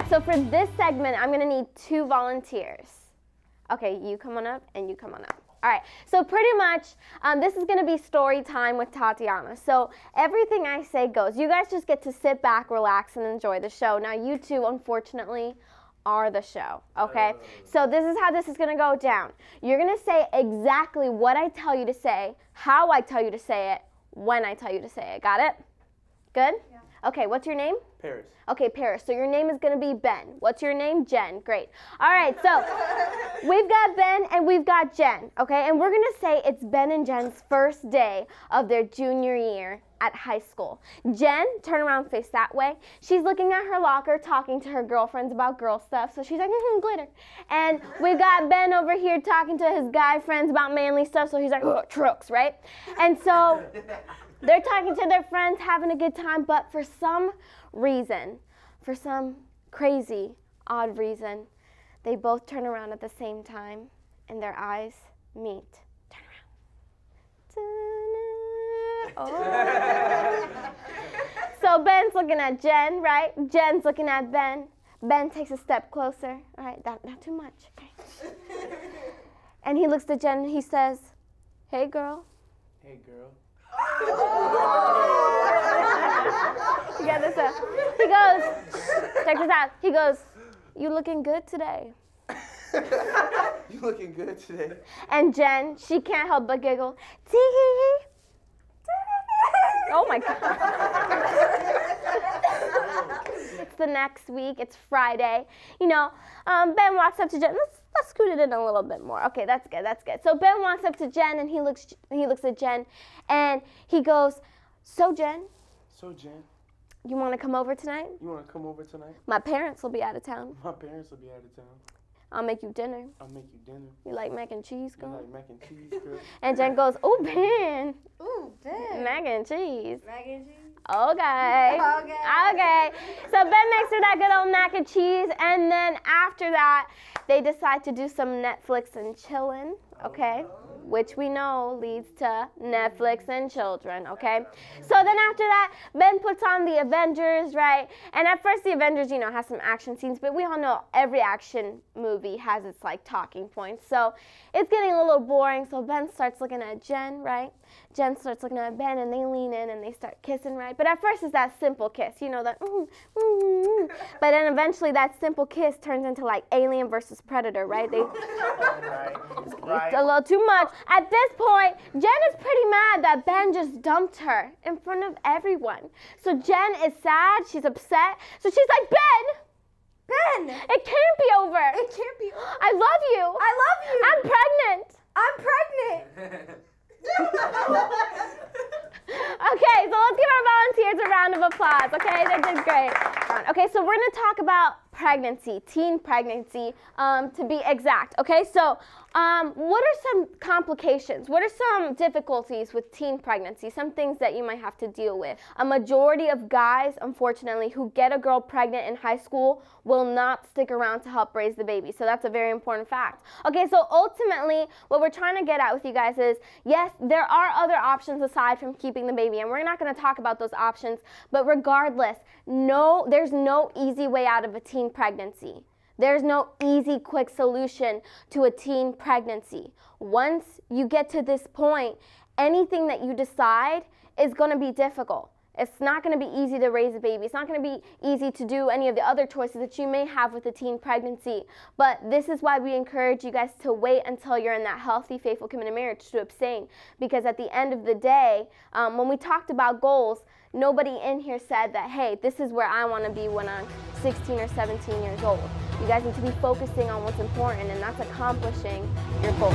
right, so for this segment, I'm gonna need 2 volunteers. Okay, you come on up and you come on up. All right, so pretty much, this is gonna be story time with Tatiana. So everything I say goes. You guys just get to sit back, relax, and enjoy the show. Now you two, unfortunately, are the show, okay? So this is how this is gonna go down. You're gonna say exactly what I tell you to say, how I tell you to say it, when I tell you to say it. Got it? Good? Yeah. Okay, what's your name? Paris. Okay, Paris. So your name is going to be Ben. What's your name? Jen. Great. All right, so we've got Ben and we've got Jen, okay? And we're going to say it's Ben and Jen's first day of their junior year at high school. Jen, turn around, face that way. She's looking at her locker, talking to her girlfriends about girl stuff. So she's like, glitter. And we've got Ben over here talking to his guy friends about manly stuff. So he's like, trucks, right? And so they're talking to their friends, having a good time, but for some reason, for some crazy, odd reason, they both turn around at the same time and their eyes meet. Turn around. Oh. So Ben's looking at Jen, right? Jen's looking at Ben. Ben takes a step closer. All right, not too much, okay? And he looks at Jen and he says, hey, girl. Hey, girl. You got this up. He goes, check this out. He goes, you looking good today. You looking good today. And Jen, she can't help but giggle. Tee-hee-hee. Oh my God. It's the next week. It's Friday. You know, Ben walks up to Jen. Let's scoot it in a little bit more. Okay, that's good. That's good. So Ben walks up to Jen and he looks at Jen and he goes, so Jen, you want to come over tonight? You want to come over tonight? My parents will be out of town. My parents will be out of town. I'll make you dinner. I'll make you dinner. You like mac and cheese, girl? You like mac and cheese, girl? And Jen goes, oh, Ben. Ooh, Ben. Mac and cheese. Mac and cheese? Okay. Okay. So Ben makes her that good old mac and cheese, and then after that, they decide to do some Netflix and chillin', okay? Which we know leads to Netflix and children, okay? So then after that, Ben puts on the Avengers, right? And at first the Avengers, you know, has some action scenes, but we all know every action movie has its, like, talking points. So it's getting a little boring, so Ben starts looking at Jen, right? Jen starts looking at Ben, and they lean in, and they start kissing, right? But at first it's that simple kiss, you know, that But then eventually that simple kiss turns into, like, Alien versus Predator, right? It's a little too much. At this point, Jen is pretty mad that Ben just dumped her in front of everyone. So Jen is sad, she's upset. So she's like, Ben, it can't be over. It can't be over. I love you. I love you. I'm pregnant. Okay, so let's give our volunteers a round of applause, okay? They did great. Okay, so we're going to talk about pregnancy, teen pregnancy, to be exact, okay? So what are some complications? What are some difficulties with teen pregnancy, some things that you might have to deal with? A majority of guys, unfortunately, who get a girl pregnant in high school will not stick around to help raise the baby. So that's a very important fact. Okay, so ultimately, what we're trying to get at with you guys is, yes, there are other options aside from keeping the baby, and we're not going to talk about those options, but regardless, there's no easy way out of a teen pregnancy. There's no easy, quick solution to a teen pregnancy. Once you get to this point, anything that you decide is going to be difficult. It's not going to be easy to raise a baby. It's not going to be easy to do any of the other choices that you may have with a teen pregnancy. But this is why we encourage you guys to wait until you're in that healthy, faithful, committed marriage to abstain. Because at the end of the day, when we talked about goals, nobody in here said that, hey, this is where I want to be when I'm 16 or 17 years old. You guys need to be focusing on what's important, and that's accomplishing your goals.